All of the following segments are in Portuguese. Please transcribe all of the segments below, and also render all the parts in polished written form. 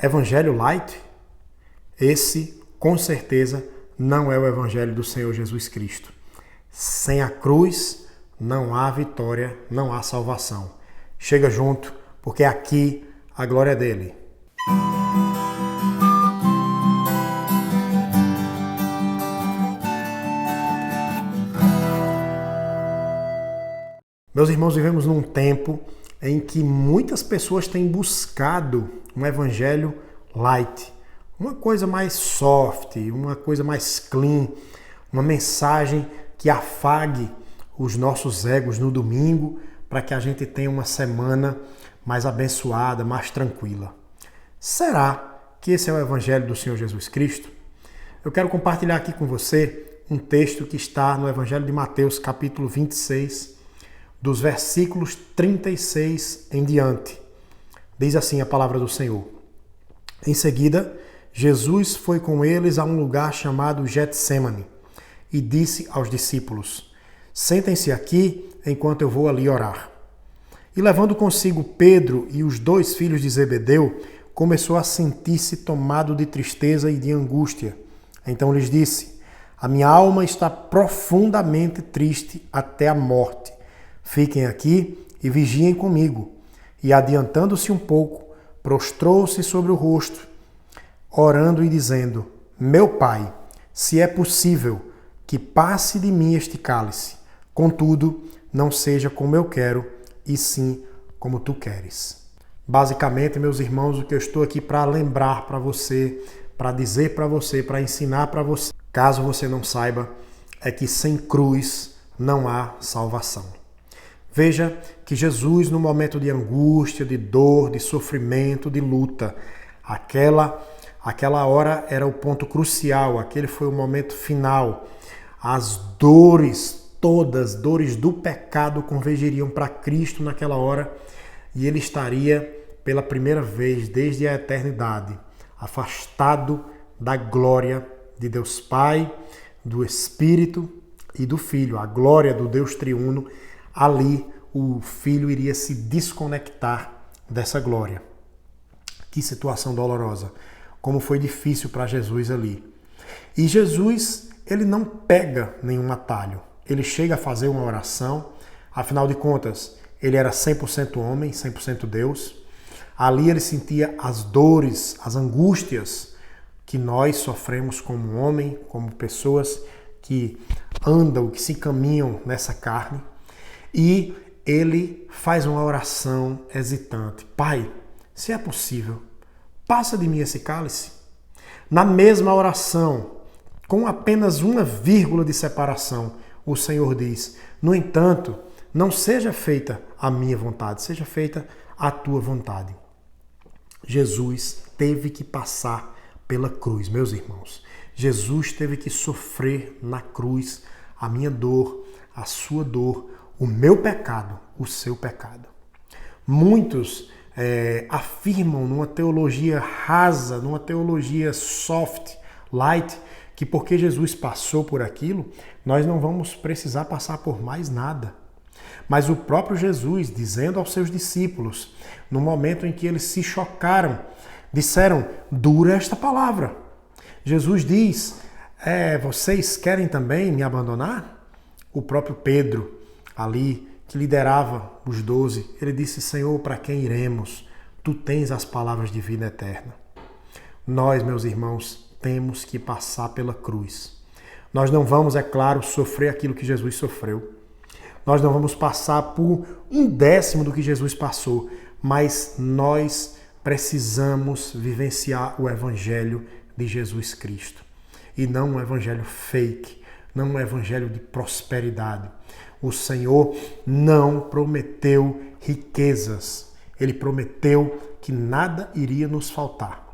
Evangelho light? Esse, com certeza, não é o Evangelho do Senhor Jesus Cristo. Sem a cruz, não há vitória, não há salvação. Chega junto, porque aqui a glória é dele. Meus irmãos, vivemos num tempo em que muitas pessoas têm buscado um evangelho light, uma coisa mais soft, uma coisa mais clean, uma mensagem que afague os nossos egos no domingo para que a gente tenha uma semana mais abençoada, mais tranquila. Será que esse é o evangelho do Senhor Jesus Cristo? Eu quero compartilhar aqui com você um texto que está no Evangelho de Mateus, capítulo 26, dos versículos 36 em diante. Diz assim a palavra do Senhor. Em seguida, Jesus foi com eles a um lugar chamado Getsêmani e disse aos discípulos: sentem-se aqui enquanto eu vou ali orar. E levando consigo Pedro e os 2 filhos de Zebedeu, começou a sentir-se tomado de tristeza e de angústia. Então lhes disse: a minha alma está profundamente triste até a morte. Fiquem aqui e vigiem comigo. E adiantando-se um pouco, prostrou-se sobre o rosto, orando e dizendo: meu Pai, se é possível, que passe de mim este cálice. Contudo, não seja como eu quero, e sim como tu queres. Basicamente, meus irmãos, o que eu estou aqui para lembrar para você, para dizer para você, para ensinar para você, caso você não saiba, é que sem cruz não há salvação. Veja que Jesus, no momento de angústia, de dor, de sofrimento, de luta, aquela hora era o ponto crucial, aquele foi o momento final. As dores, todas, dores do pecado convergiriam para Cristo naquela hora e ele estaria pela primeira vez desde a eternidade afastado da glória de Deus Pai, do Espírito e do Filho, a glória do Deus triuno. Ali o Filho iria se desconectar dessa glória. Que situação dolorosa. Como foi difícil para Jesus ali. E Jesus, ele não pega nenhum atalho. Ele chega a fazer uma oração. Afinal de contas, ele era 100% homem, 100% Deus. Ali ele sentia as dores, as angústias que nós sofremos como homem, como pessoas que andam, que se caminham nessa carne. E ele faz uma oração hesitante. Pai, se é possível, passa de mim esse cálice. Na mesma oração, com apenas uma vírgula de separação, o Senhor diz: no entanto, não seja feita a minha vontade, seja feita a tua vontade. Jesus teve que passar pela cruz, meus irmãos. Jesus teve que sofrer na cruz a minha dor, a sua dor, o meu pecado, o seu pecado. Muitos afirmam numa teologia rasa, numa teologia soft, light, que porque Jesus passou por aquilo, nós não vamos precisar passar por mais nada. Mas o próprio Jesus, dizendo aos seus discípulos, no momento em que eles se chocaram, disseram: dura esta palavra. Jesus diz: vocês querem também me abandonar? O próprio Pedro, ali, que liderava os 12, ele disse: Senhor, para quem iremos? Tu tens as palavras de vida eterna. Nós, meus irmãos, temos que passar pela cruz. Nós não vamos, é claro, sofrer aquilo que Jesus sofreu. Nós não vamos passar por 1/10 do que Jesus passou, mas nós precisamos vivenciar o Evangelho de Jesus Cristo. E não um evangelho fake, não um evangelho de prosperidade. O Senhor não prometeu riquezas. Ele prometeu que nada iria nos faltar.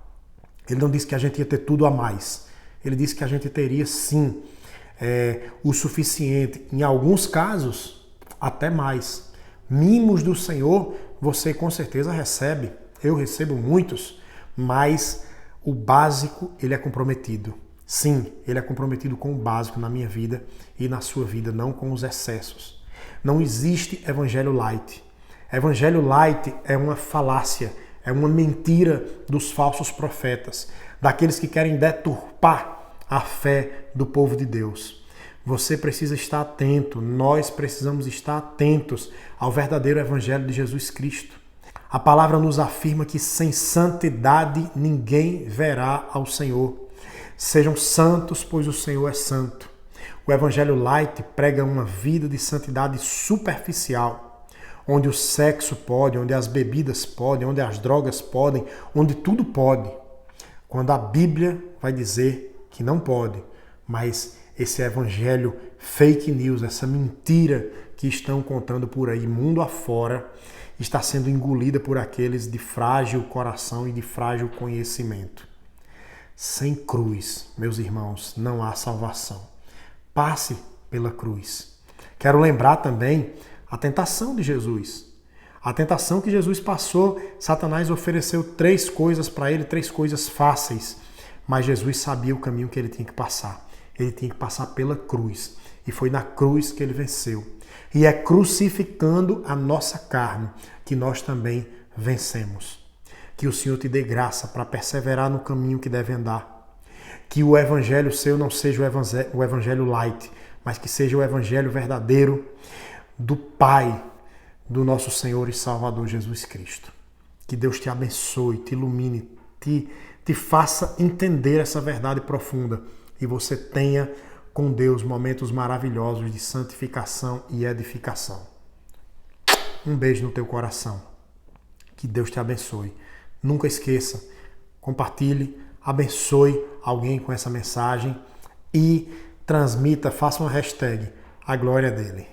Ele não disse que a gente ia ter tudo a mais. Ele disse que a gente teria, sim, o suficiente. Em alguns casos, até mais. Mimos do Senhor, você com certeza recebe. Eu recebo muitos, mas o básico, ele é comprometido. Sim, ele é comprometido com o básico na minha vida e na sua vida, não com os excessos. Não existe evangelho light. Evangelho light é uma falácia, É uma mentira dos falsos profetas, daqueles que querem deturpar a fé do povo de Deus. Você precisa estar atento, nós precisamos estar atentos ao verdadeiro Evangelho de Jesus Cristo. A palavra nos afirma que sem santidade ninguém verá ao Senhor. Sejam santos, pois o Senhor é santo. O Evangelho Light prega uma vida de santidade superficial, onde o sexo pode, onde as bebidas podem, onde as drogas podem, onde tudo pode. Quando a Bíblia vai dizer que não pode, mas esse evangelho fake news, essa mentira que estão contando por aí, mundo afora, está sendo engolida por aqueles de frágil coração e de frágil conhecimento. Sem cruz, meus irmãos, não há salvação. Passe pela cruz. Quero lembrar também a tentação de Jesus. A tentação que Jesus passou, Satanás ofereceu 3 coisas para ele, 3 coisas fáceis. Mas Jesus sabia o caminho que ele tinha que passar. Ele tinha que passar pela cruz. E foi na cruz que ele venceu. E é crucificando a nossa carne que nós também vencemos. Que o Senhor te dê graça para perseverar no caminho que deve andar. Que o evangelho seu não seja o evangelho light, mas que seja o evangelho verdadeiro do Pai, do nosso Senhor e Salvador Jesus Cristo. Que Deus te abençoe, te ilumine, te faça entender essa verdade profunda e você tenha com Deus momentos maravilhosos de santificação e edificação. Um beijo no teu coração. Que Deus te abençoe. Nunca esqueça, compartilhe, abençoe alguém com essa mensagem e transmita, faça uma hashtag, a glória dele.